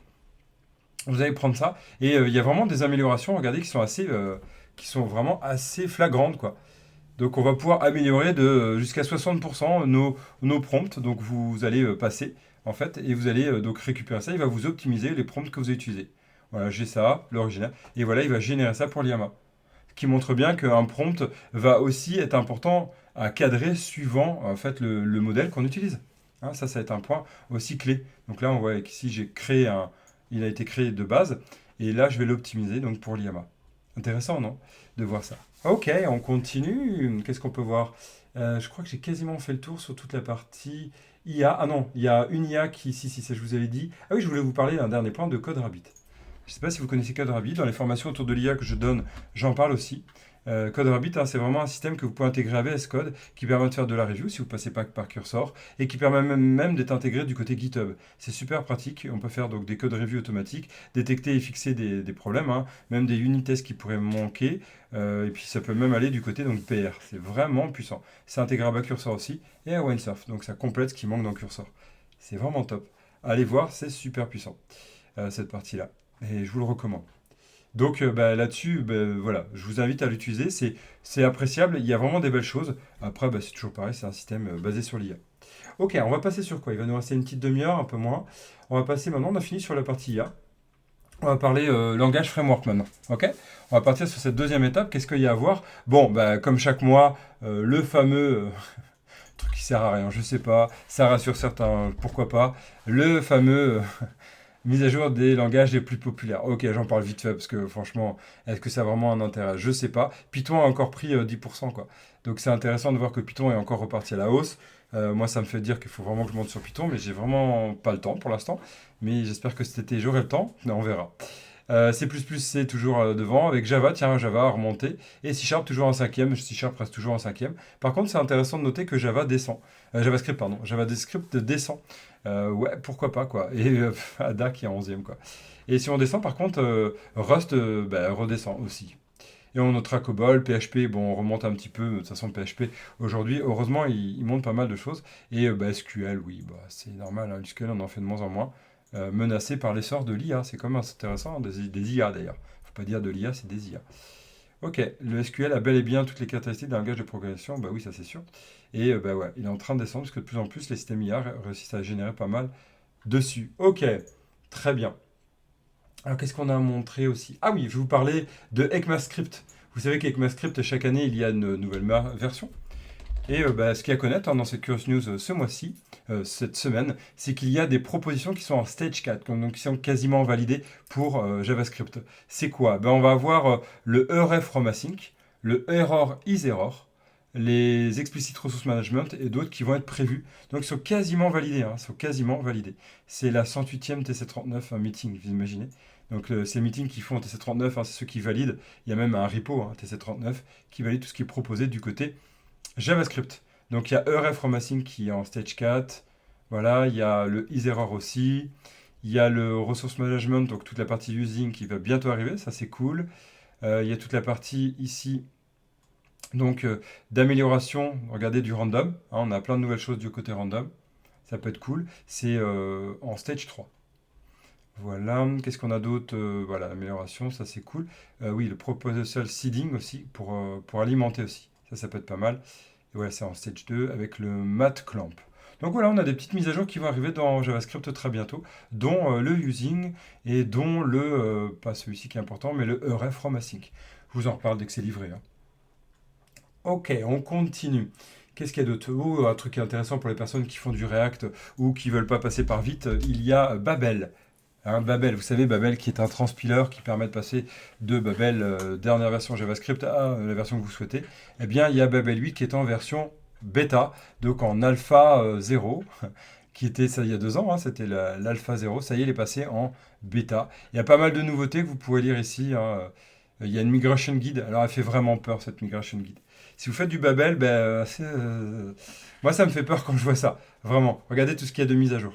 Vous allez prendre ça et il y a vraiment des améliorations, regardez, qui sont vraiment assez flagrantes, quoi. Donc on va pouvoir améliorer de jusqu'à 60% nos prompts. Donc vous allez passer en fait et vous allez donc récupérer ça. Il va vous optimiser les prompts que vous avez utilisés. Voilà, j'ai ça, l'original. Et voilà, il va générer ça pour l'IAMA. Ce qui montre bien qu'un prompt va aussi être important à cadrer suivant en fait le modèle qu'on utilise. Hein, ça va être un point aussi clé. Donc là, on voit qu'ici, il a été créé de base. Et là, je vais l'optimiser donc pour l'IAMA. Intéressant, non? De voir ça. Ok, on continue. Qu'est-ce qu'on peut voir? Je crois que j'ai quasiment fait le tour sur toute la partie IA. Ah non, il y a une IA qui, si, ça je vous avais dit. Ah oui, je voulais vous parler d'un dernier point de CodeRabbit. Je ne sais pas si vous connaissez CodeRabbit. Dans les formations autour de l'IA que je donne, j'en parle aussi. CodeRabbit, hein, c'est vraiment un système que vous pouvez intégrer à VS Code qui permet de faire de la review si vous ne passez pas par Cursor et qui permet même d'être intégré du côté GitHub. C'est super pratique. On peut faire donc des code review automatiques, détecter et fixer des problèmes, hein, même des unit tests qui pourraient manquer. Et puis ça peut même aller du côté donc PR. C'est vraiment puissant. C'est intégrable à Cursor aussi et à Windsurf. Donc ça complète ce qui manque dans Cursor. C'est vraiment top. Allez voir, c'est super puissant cette partie-là. Et je vous le recommande. Donc bah, là-dessus, bah, voilà, je vous invite à l'utiliser. C'est appréciable, il y a vraiment des belles choses. Après, bah, c'est toujours pareil, c'est un système basé sur l'IA. Ok, on va passer sur quoi? Il va nous rester une petite demi-heure, un peu moins. On va passer maintenant, on a fini sur la partie IA. On va parler langage framework maintenant. Ok? On va partir sur cette deuxième étape. Qu'est-ce qu'il y a à voir? Bon, bah, comme chaque mois, le fameux truc qui sert à rien, je sais pas. Ça rassure certains, pourquoi pas. Le fameux mise à jour des langages les plus populaires. Ok, j'en parle vite fait parce que franchement, est-ce que ça a vraiment un intérêt? Je sais pas. Python a encore pris 10%, quoi. Donc c'est intéressant de voir que Python est encore reparti à la hausse. Moi, ça me fait dire qu'il faut vraiment que je monte sur Python, mais j'ai vraiment pas le temps pour l'instant. Mais j'espère que cet été, j'aurai le temps. On verra. C++, c'est toujours devant. Avec Java, tiens, Java a remonté. Et C Sharp toujours en cinquième. C Sharp reste toujours en cinquième. Par contre, c'est intéressant de noter que Java descend. JavaScript, pardon. JavaScript descend. Ouais, pourquoi pas, quoi. Et Ada qui est en 11e, quoi. Et si on descend, par contre, Rust bah, redescend aussi. Et on notera COBOL, PHP, bon, on remonte un petit peu. De toute façon, PHP, aujourd'hui, heureusement, il monte pas mal de choses. Et bah, SQL, oui, bah, c'est normal, hein, SQL, on en fait de moins en moins. Menacé par l'essor de l'IA, c'est quand même intéressant, hein, des IA d'ailleurs. Faut pas dire de l'IA, c'est des IA. Ok, le SQL a bel et bien toutes les caractéristiques d'un langage de programmation, bah oui, ça c'est sûr. Et bah ouais, il est en train de descendre parce que de plus en plus, les systèmes IA réussissent à générer pas mal dessus. Ok, très bien. Alors qu'est-ce qu'on a montré aussi? Ah oui, je vais vous parler de ECMAScript. Vous savez qu'ECMAScript, chaque année, il y a une nouvelle version. Et bah, ce qu'il y a à connaître, hein, dans cette Curious News ce mois-ci, cette semaine, c'est qu'il y a des propositions qui sont en stage 4, donc qui sont quasiment validées pour JavaScript. C'est quoi? Ben, on va avoir le ERF from async, le error is error, les explicit resource management et d'autres qui vont être prévus. Donc ils sont quasiment validés, hein, ils sont quasiment validés. C'est la 108e TC39 un meeting, vous imaginez. Donc ces meetings qui font TC39, hein, c'est ceux qui valident. Il y a même un repo, hein, TC39, qui valide tout ce qui est proposé du côté JavaScript. Donc il y a ERF from async qui est en stage 4. Voilà, il y a le isError aussi. Il y a le resource management, donc toute la partie using qui va bientôt arriver, ça c'est cool. Il y a toute la partie ici donc d'amélioration, regardez du random, hein, on a plein de nouvelles choses du côté random, ça peut être cool. C'est en stage 3. Voilà, qu'est-ce qu'on a d'autre? Voilà, l'amélioration, ça c'est cool. Oui, le proposal seeding aussi, pour alimenter aussi. Ça peut être pas mal. Et voilà, c'est en stage 2 avec le mat clamp. Donc voilà, on a des petites mises à jour qui vont arriver dans JavaScript très bientôt, dont le using et dont pas celui-ci qui est important, mais le ref from async. Je vous en reparle dès que c'est livré, hein. Ok, on continue. Qu'est-ce qu'il y a d'autre? Oh, un truc intéressant pour les personnes qui font du React ou qui veulent pas passer par vite, il y a Babel. Hein, Babel, vous savez, Babel qui est un transpiler qui permet de passer de Babel dernière version JavaScript à la version que vous souhaitez. Eh bien, il y a Babel 8 qui est en version bêta, donc en alpha 0, qui était ça il y a 2 ans, hein, c'était l'alpha 0. Ça y est, il est passé en bêta. Il y a pas mal de nouveautés que vous pouvez lire ici, hein. Il y a une migration guide. Alors, elle fait vraiment peur, cette migration guide. Si vous faites du Babel, ben, moi, ça me fait peur quand je vois ça. Vraiment. Regardez tout ce qu'il y a de mise à jour.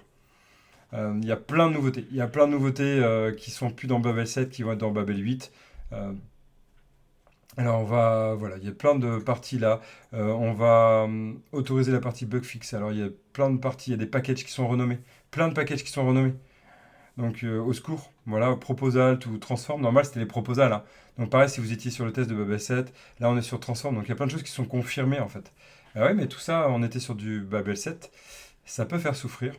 Il y a plein de nouveautés. Il y a plein de nouveautés qui sont plus dans Babel 7, qui vont être dans Babel 8. Euh, alors voilà, il y a plein de parties là. On va autoriser la partie bug fix. Alors il y a plein de parties, il y a des packages qui sont renommés. Plein de packages qui sont renommés. Donc au secours, voilà, proposal ou transform. Normal c'était les proposals, hein. Donc pareil, si vous étiez sur le test de Babel 7, là on est sur transform. Donc il y a plein de choses qui sont confirmées en fait. Ah ouais, mais tout ça, on était sur du Babel 7. Ça peut faire souffrir.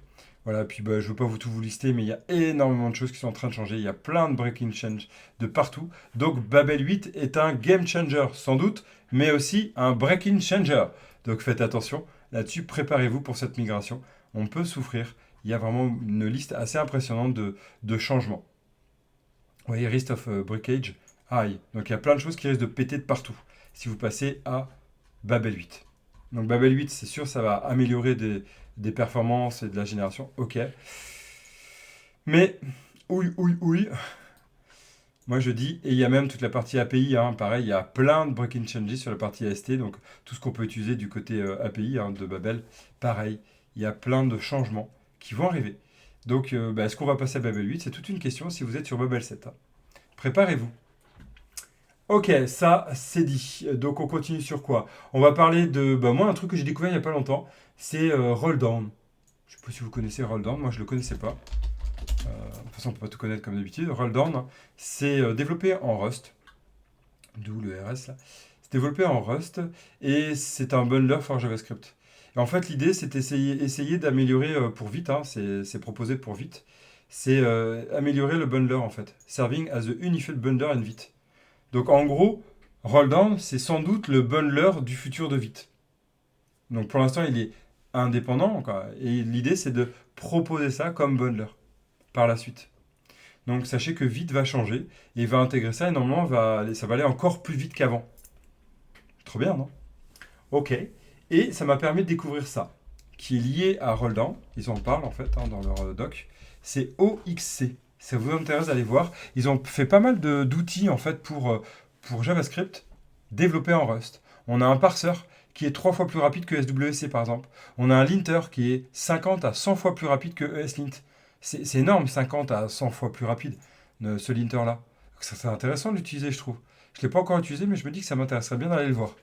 Voilà, puis bah, je ne veux pas tout vous lister, mais il y a énormément de choses qui sont en train de changer. Il y a plein de breaking change de partout. Donc Babel 8 est un game changer, sans doute, mais aussi un breaking changer. Donc faites attention là-dessus, préparez-vous pour cette migration. On peut souffrir. Il y a vraiment une liste assez impressionnante de changements. Vous voyez, Risk of Breakage, high. Donc il y a plein de choses qui risquent de péter de partout si vous passez à Babel 8. Donc Babel 8, c'est sûr, ça va améliorer des performances et de la génération. Ok. Mais, oui. Moi je dis, et il y a même toute la partie API, hein, pareil, il y a plein de breaking changes sur la partie AST, donc tout ce qu'on peut utiliser du côté API, hein, de Babel, pareil, il y a plein de changements qui vont arriver. Donc bah, est-ce qu'on va passer à Babel 8? C'est toute une question si vous êtes sur Babel 7, hein. Préparez-vous. Ok, ça c'est dit. Donc on continue sur quoi? On va parler de, bah, moi un truc que j'ai découvert il n'y a pas longtemps, c'est Roll Down. Je ne sais pas si vous connaissez Roll Down, moi je ne le connaissais pas. De toute façon on ne peut pas tout connaître comme d'habitude. Roll Down, hein, c'est développé en Rust, d'où le RS là. C'est développé en Rust et c'est un bundler for JavaScript. Et en fait l'idée c'est essayer d'améliorer pour vite, hein, c'est proposé pour vite. C'est améliorer le bundler en fait. Serving as a unified bundler in Vite. Donc en gros, Rolldown, c'est sans doute le bundler du futur de Vite. Donc pour l'instant, il est indépendant, quoi. Et l'idée, c'est de proposer ça comme bundler par la suite. Donc sachez que Vite va changer et va intégrer ça et normalement, ça va aller encore plus vite qu'avant. Trop bien, non? Ok. Et ça m'a permis de découvrir ça, qui est lié à Rolldown. Ils en parlent en fait, hein, dans leur doc. C'est OXC. Ça vous intéresse d'aller voir. Ils ont fait pas mal d'outils en fait pour JavaScript développés en Rust. On a un parseur qui est 3 fois plus rapide que SWC par exemple. On a un linter qui est 50 à 100 fois plus rapide que ESLint. C'est énorme, 50 à 100 fois plus rapide, ce linter-là. Ça serait intéressant de l'utiliser, je trouve. Je ne l'ai pas encore utilisé, mais je me dis que ça m'intéresserait bien d'aller le voir.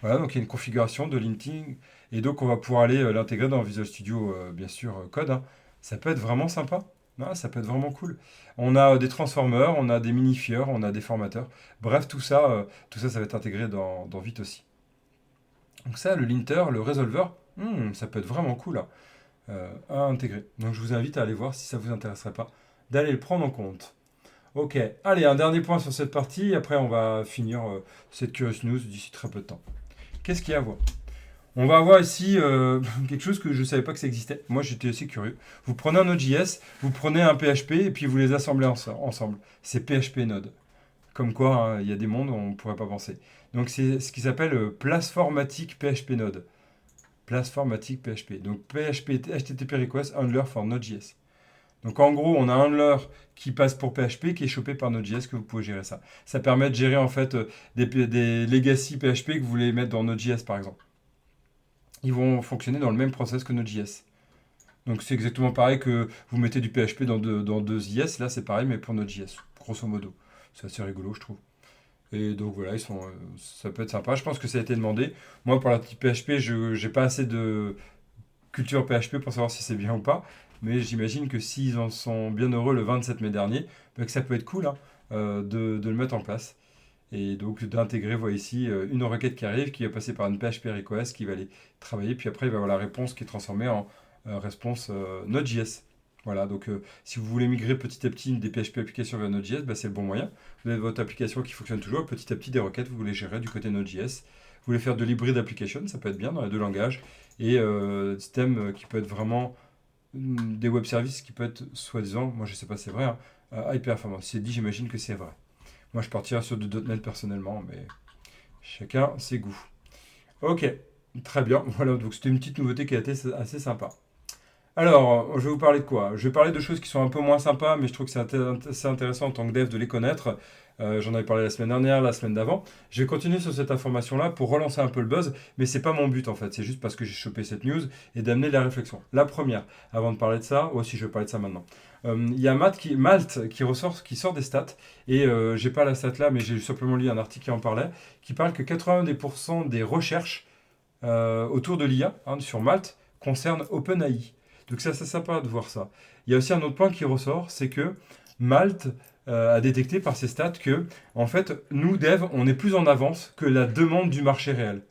Voilà, donc il y a une configuration de linting, et donc on va pouvoir aller l'intégrer dans Visual Studio, bien sûr, Code, hein. Ça peut être vraiment sympa. Ah, ça peut être vraiment cool. On a des transformers, on a des minifiers, on a des formateurs. Bref, tout ça, ça va être intégré dans Vite aussi. Donc ça, le linter, le resolver, ça peut être vraiment cool, hein, à intégrer. Donc je vous invite à aller voir si ça vous intéresserait pas, d'aller le prendre en compte. Ok, allez, un dernier point sur cette partie, après on va finir cette Curious News d'ici très peu de temps. Qu'est-ce qu'il y a à voir? On va avoir ici quelque chose que je ne savais pas que ça existait. Moi, j'étais assez curieux. Vous prenez un Node.js, vous prenez un PHP et puis vous les assemblez ensemble. C'est PHP Node. Comme quoi, hein, il y a des mondes où on ne pourrait pas penser. Donc, c'est ce qui s'appelle Platformatic PHP Node. Platformatic PHP. Donc, PHP HTTP Request Handler for Node.js. Donc, en gros, on a un handler qui passe pour PHP qui est chopé par Node.js que vous pouvez gérer ça. Ça permet de gérer en fait des legacy PHP que vous voulez mettre dans Node.js par exemple. Ils vont fonctionner dans le même process que Node.js. Donc c'est exactement pareil que vous mettez du PHP dans deux IS, là c'est pareil mais pour Node.js, grosso modo. C'est assez rigolo je trouve. Et donc voilà, ça peut être sympa. Je pense que ça a été demandé. Moi pour la petite PHP, je n'ai pas assez de culture PHP pour savoir si c'est bien ou pas. mais j'imagine que s'ils en sont bien heureux le 27 mai dernier, bah, que ça peut être cool hein, de le mettre en place. Et donc d'intégrer, voilà ici, une requête qui arrive, qui va passer par une PHP request, qui va aller travailler, puis après il va y avoir la réponse qui est transformée en réponse Node.js. Voilà, donc si vous voulez migrer petit à petit des PHP applications vers Node.js, bah, c'est le bon moyen. Vous avez votre application qui fonctionne toujours, petit à petit des requêtes, vous voulez gérer du côté Node.js. Vous voulez faire de l'hybrid application, ça peut être bien dans les deux langages. Et système qui peut être vraiment des web services qui peut être soi-disant, moi je sais pas si c'est vrai, hein, high performance. C'est dit, j'imagine que c'est vrai. Moi je partirais sur du .NET personnellement, mais chacun ses goûts. Ok, très bien. Voilà, donc c'était une petite nouveauté qui a été assez sympa. Alors, je vais vous parler de quoi? Je vais parler de choses qui sont un peu moins sympas, mais je trouve que c'est assez intéressant en tant que dev de les connaître. J'en avais parlé la semaine dernière, la semaine d'avant. Je vais continuer sur cette information-là pour relancer un peu le buzz, mais c'est pas mon but en fait. C'est juste parce que j'ai chopé cette news et d'amener la réflexion. La première, avant de parler de ça, aussi je vais parler de ça maintenant. Il y a Malte qui sort des stats, et j'ai pas la stat là, mais j'ai simplement lu un article qui en parlait, qui parle que 90% des recherches autour de l'IA hein, sur Malte concernent OpenAI. Donc c'est sympa de voir ça. Il y a aussi un autre point qui ressort, c'est que Malte a détecté par ses stats que, en fait, nous, devs, on est plus en avance que la demande du marché réel.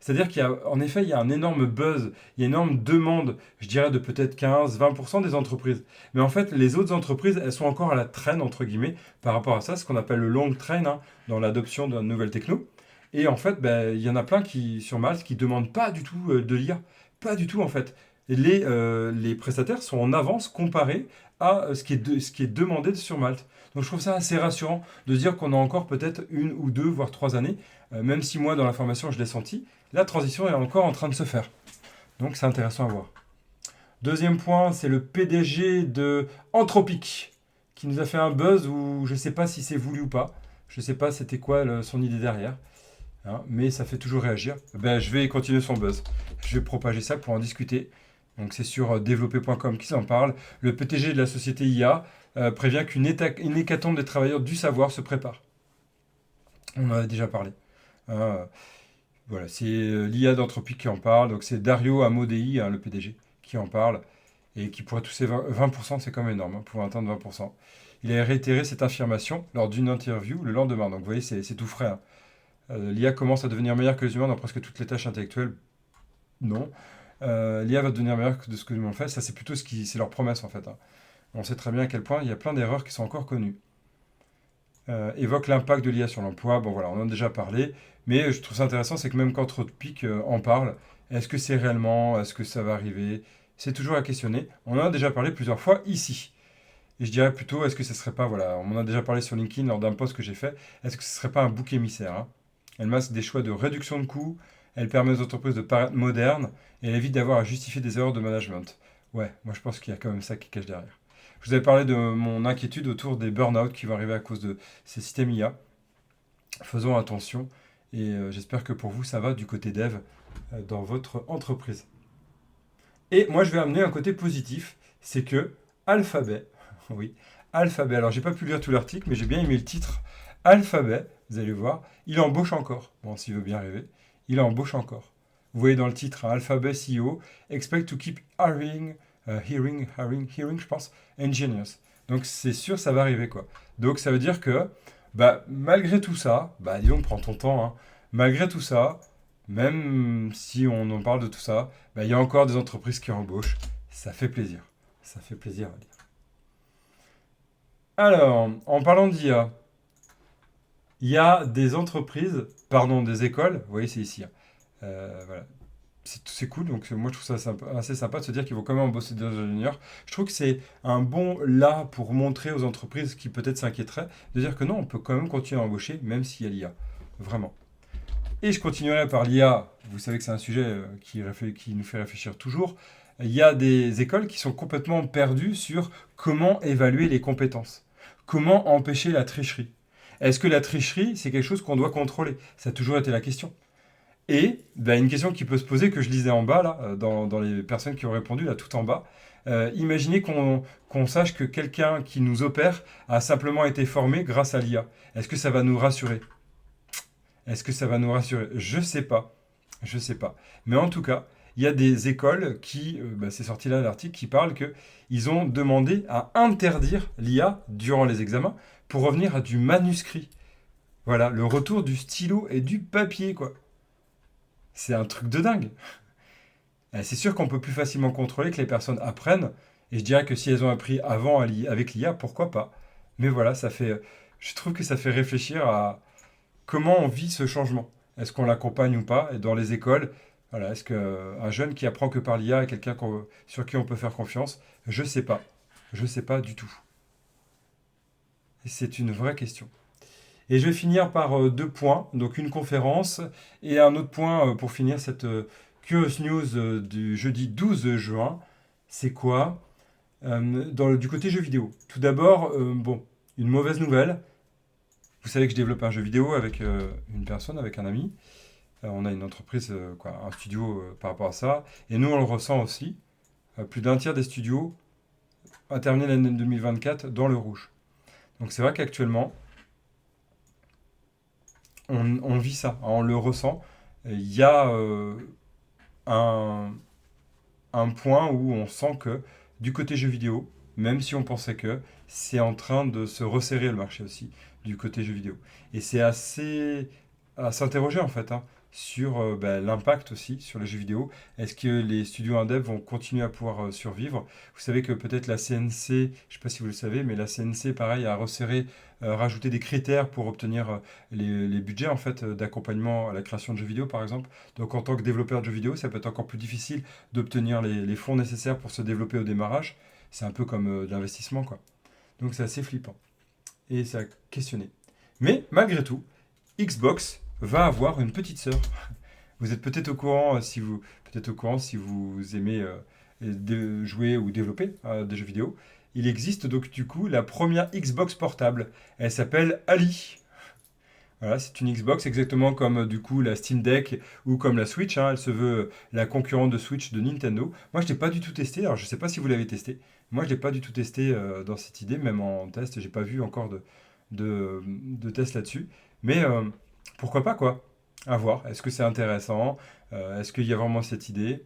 C'est-à-dire qu'en effet, il y a un énorme buzz, il y a une énorme demande, je dirais de peut-être 15-20% des entreprises. Mais en fait, les autres entreprises, elles sont encore à la traîne, entre guillemets, par rapport à ça, ce qu'on appelle le long train hein, dans l'adoption de nouvelles techno. Et en fait, ben, il y en a plein qui, sur Malte qui ne demandent pas du tout de l'IA. Pas du tout, en fait. Les prestataires sont en avance comparé à ce qui est demandé sur Malte. Donc je trouve ça assez rassurant de se dire qu'on a encore peut-être une ou deux, voire 3 années, même si moi dans la formation je l'ai senti, la transition est encore en train de se faire. Donc c'est intéressant à voir. Deuxième point, c'est le PDG de Anthropic qui nous a fait un buzz où je ne sais pas si c'est voulu ou pas. Je ne sais pas c'était quoi son idée derrière. Hein, mais ça fait toujours réagir. Ben, je vais continuer son buzz. Je vais propager ça pour en discuter. Donc c'est sur développer.com qui s'en parle. Le PDG de la société IA prévient une hécatombe des travailleurs du savoir se prépare. On en a déjà parlé. Hein, voilà, c'est l'IA d'Anthropic qui en parle. Donc c'est Dario Amodei, hein, le PDG, qui en parle. Et qui pourrait toucher 20%, c'est quand même énorme, hein, pour atteindre 20%. Il a réitéré cette affirmation lors d'une interview le lendemain. Donc vous voyez, c'est tout frais. Hein. L'IA commence à devenir meilleure que les humains dans presque toutes les tâches intellectuelles. Non. L'IA va devenir meilleure que de ce que les humains font. Ça, c'est plutôt c'est leur promesse en fait. Hein. On sait très bien à quel point il y a plein d'erreurs qui sont encore connues. Évoque l'impact de l'IA sur l'emploi. Bon voilà, on en a déjà parlé. Mais je trouve ça intéressant, c'est que même quand Anthropic en parle, est-ce que c'est réellement, est-ce que ça va arriver? C'est toujours à questionner. On en a déjà parlé plusieurs fois ici. Et je dirais plutôt, est-ce que ce serait pas, voilà, on en a déjà parlé sur LinkedIn lors d'un post que j'ai fait, est-ce que ce serait pas un bouc émissaire hein. Elle masque des choix de réduction de coûts, elle permet aux entreprises de paraître modernes, et elle évite d'avoir à justifier des erreurs de management. Ouais, moi je pense qu'il y a quand même ça qui cache derrière. Je vous avais parlé de mon inquiétude autour des burn-out qui vont arriver à cause de ces systèmes IA. Faisons attention, et j'espère que pour vous ça va du côté dev dans votre entreprise. Et moi je vais amener un côté positif, c'est que Alphabet, oui, Alphabet, alors j'ai pas pu lire tout l'article, mais j'ai bien aimé le titre. Alphabet, vous allez voir, il embauche encore. Bon, s'il veut bien rêver, il embauche encore. Vous voyez dans le titre, hein, Alphabet CEO, expect to keep hiring, je pense, engineers. Donc c'est sûr, ça va arriver, quoi. Donc ça veut dire que, bah, malgré tout ça, bah, disons, prends ton temps, hein, malgré tout ça, même si on en parle de tout ça, bah, il y a encore des entreprises qui embauchent. Ça fait plaisir. Ça fait plaisir à dire. Alors, en parlant d'IA, il y a des entreprises, pardon, des écoles, vous voyez, c'est ici. Hein. Voilà. C'est cool, donc moi je trouve ça assez sympa de se dire qu'ils vont quand même embaucher des ingénieurs. Je trouve que c'est un bon là pour montrer aux entreprises qui peut-être s'inquiéteraient, de dire que non, on peut quand même continuer à embaucher, même s'il y a l'IA. Vraiment. Et je continuerai par l'IA. Vous savez que c'est un sujet qui nous fait réfléchir toujours. Il y a des écoles qui sont complètement perdues sur comment évaluer les compétences. Comment empêcher la tricherie. Est-ce que la tricherie, c'est quelque chose qu'on doit contrôler? Ça a toujours été la question. Et ben, une question qui peut se poser, que je lisais en bas, là, dans les personnes qui ont répondu, là, tout en bas. Imaginez qu'on sache que quelqu'un qui nous opère a simplement été formé grâce à l'IA. Est-ce que ça va nous rassurer? Est-ce que ça va nous rassurer? Je sais pas. Je sais pas. Mais en tout cas, il y a des écoles qui, c'est sorti là l'article, qui parle qu'ils ont demandé à interdire l'IA durant les examens pour revenir à du manuscrit. Voilà, le retour du stylo et du papier, quoi. C'est un truc de dingue. C'est sûr qu'on peut plus facilement contrôler que les personnes apprennent. Et je dirais que si elles ont appris avant avec l'IA, pourquoi pas. Mais voilà, je trouve que ça fait réfléchir à comment on vit ce changement. Est-ce qu'on l'accompagne ou pas? Et dans les écoles, voilà, est-ce qu'un jeune qui apprend que par l'IA est quelqu'un sur qui on peut faire confiance? Je sais pas. Je sais pas du tout. Et c'est une vraie question. Et je vais finir par deux points, donc une conférence et un autre point pour finir cette Curious News du jeudi 12 juin. C'est quoi? Du côté jeux vidéo. Tout d'abord, bon, une mauvaise nouvelle. Vous savez que je développe un jeu vidéo avec une personne, avec un ami. On a une entreprise, quoi, un studio par rapport à ça. Et nous, on le ressent aussi. Plus d'un tiers des studios a terminé l'année 2024 dans le rouge. Donc c'est vrai qu'actuellement, on vit ça, hein, on le ressent. Il y a un, un point où on sent que du côté jeux vidéo, même si on pensait que, c'est en train de se resserrer le marché aussi du côté jeux vidéo. Et c'est assez à s'interroger en fait, hein, sur l'impact aussi sur les jeux vidéo. Est-ce que les studios indep vont continuer à pouvoir survivre? Vous savez que peut-être la CNC, je ne sais pas si vous le savez, mais la CNC, pareil, a resserré, rajouté des critères pour obtenir les budgets en fait d'accompagnement à la création de jeux vidéo par exemple. Donc en tant que développeur de jeux vidéo, ça peut être encore plus difficile d'obtenir les fonds nécessaires pour se développer au démarrage. C'est un peu comme de l'investissement, quoi. Donc c'est assez flippant. Et ça a questionné. Mais malgré tout, Xbox va avoir une petite sœur. Vous êtes peut-être au courant si vous aimez jouer ou développer des jeux vidéo. Il existe donc du coup la première Xbox portable. Elle s'appelle Ali. Voilà, c'est une Xbox exactement comme du coup la Steam Deck ou comme la Switch, hein. Elle se veut la concurrente de Switch de Nintendo. Moi, je l'ai pas du tout testé. Alors, je sais pas si vous l'avez testé. Moi, je l'ai pas du tout testé dans cette idée, même en test. J'ai pas vu encore de test là-dessus. Mais pourquoi pas, quoi? À voir. Est-ce que c'est intéressant? Est-ce qu'il y a vraiment cette idée?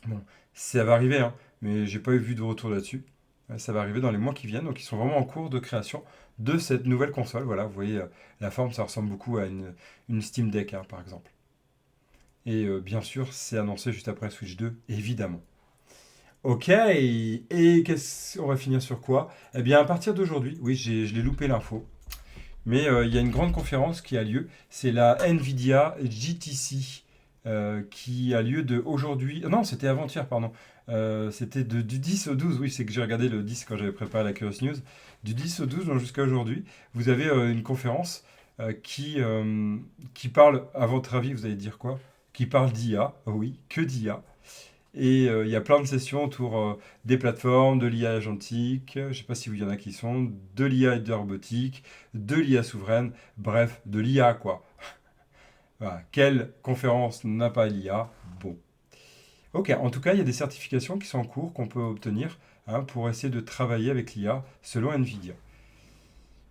Bon, ça va arriver, hein, mais j'ai pas eu vu de retour là-dessus. Ça va arriver dans les mois qui viennent, donc ils sont vraiment en cours de création de cette nouvelle console. Voilà, vous voyez, la forme, ça ressemble beaucoup à une Steam Deck, hein, par exemple. Et bien sûr, c'est annoncé juste après Switch 2, évidemment. Ok, et on va finir sur quoi? Eh bien, à partir d'aujourd'hui, oui, je l'ai loupé l'info, mais il y a une grande conférence qui a lieu. C'est la Nvidia GTC qui a lieu de aujourd'hui. Non, c'était avant-hier, pardon. C'était du 10 au 12. Oui, c'est que j'ai regardé le 10 quand j'avais préparé la Curious News. Du 10 au 12, donc jusqu'à aujourd'hui, vous avez une conférence qui parle, à votre avis, vous allez dire quoi? Qui parle d'IA, oui, que d'IA. Et il y a plein de sessions autour des plateformes, de l'IA agentique, je ne sais pas si il y en a qui sont, de l'IA et de la robotique, de l'IA souveraine, bref, de l'IA quoi. Voilà. Quelle conférence n'a pas l'IA? Bon. Ok, en tout cas, il y a des certifications qui sont en cours qu'on peut obtenir, hein, pour essayer de travailler avec l'IA selon NVIDIA.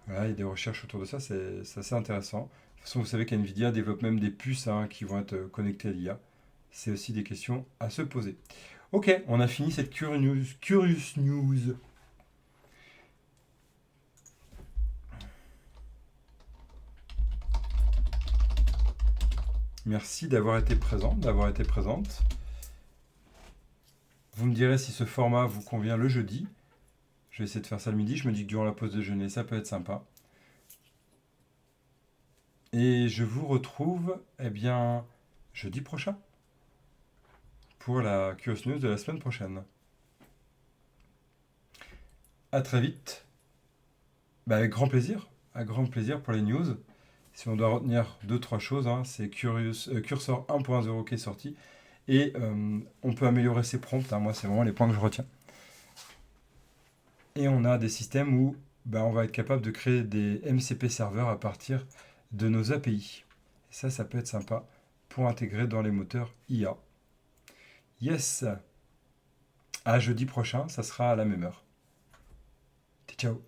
Voilà, il y a des recherches autour de ça, c'est assez intéressant. De toute façon, vous savez qu'NVIDIA développe même des puces, hein, qui vont être connectées à l'IA. C'est aussi des questions à se poser. Ok, on a fini cette Curious News. Merci d'avoir été présent, d'avoir été présente. Vous me direz si ce format vous convient le jeudi. Je vais essayer de faire ça le midi. Je me dis que durant la pause déjeuner, ça peut être sympa. Et je vous retrouve, eh bien, jeudi prochain pour la Curious News de la semaine prochaine. À très vite. Bah, avec grand plaisir pour les news. Si on doit retenir deux, trois choses, hein, c'est Cursor 1.0 qui est sorti. Et on peut améliorer ses prompts, hein. Moi, c'est vraiment les points que je retiens. Et on a des systèmes où on va être capable de créer des MCP serveurs à partir de nos API. Et ça peut être sympa pour intégrer dans les moteurs IA. Yes! À jeudi prochain, ça sera à la même heure. Ciao!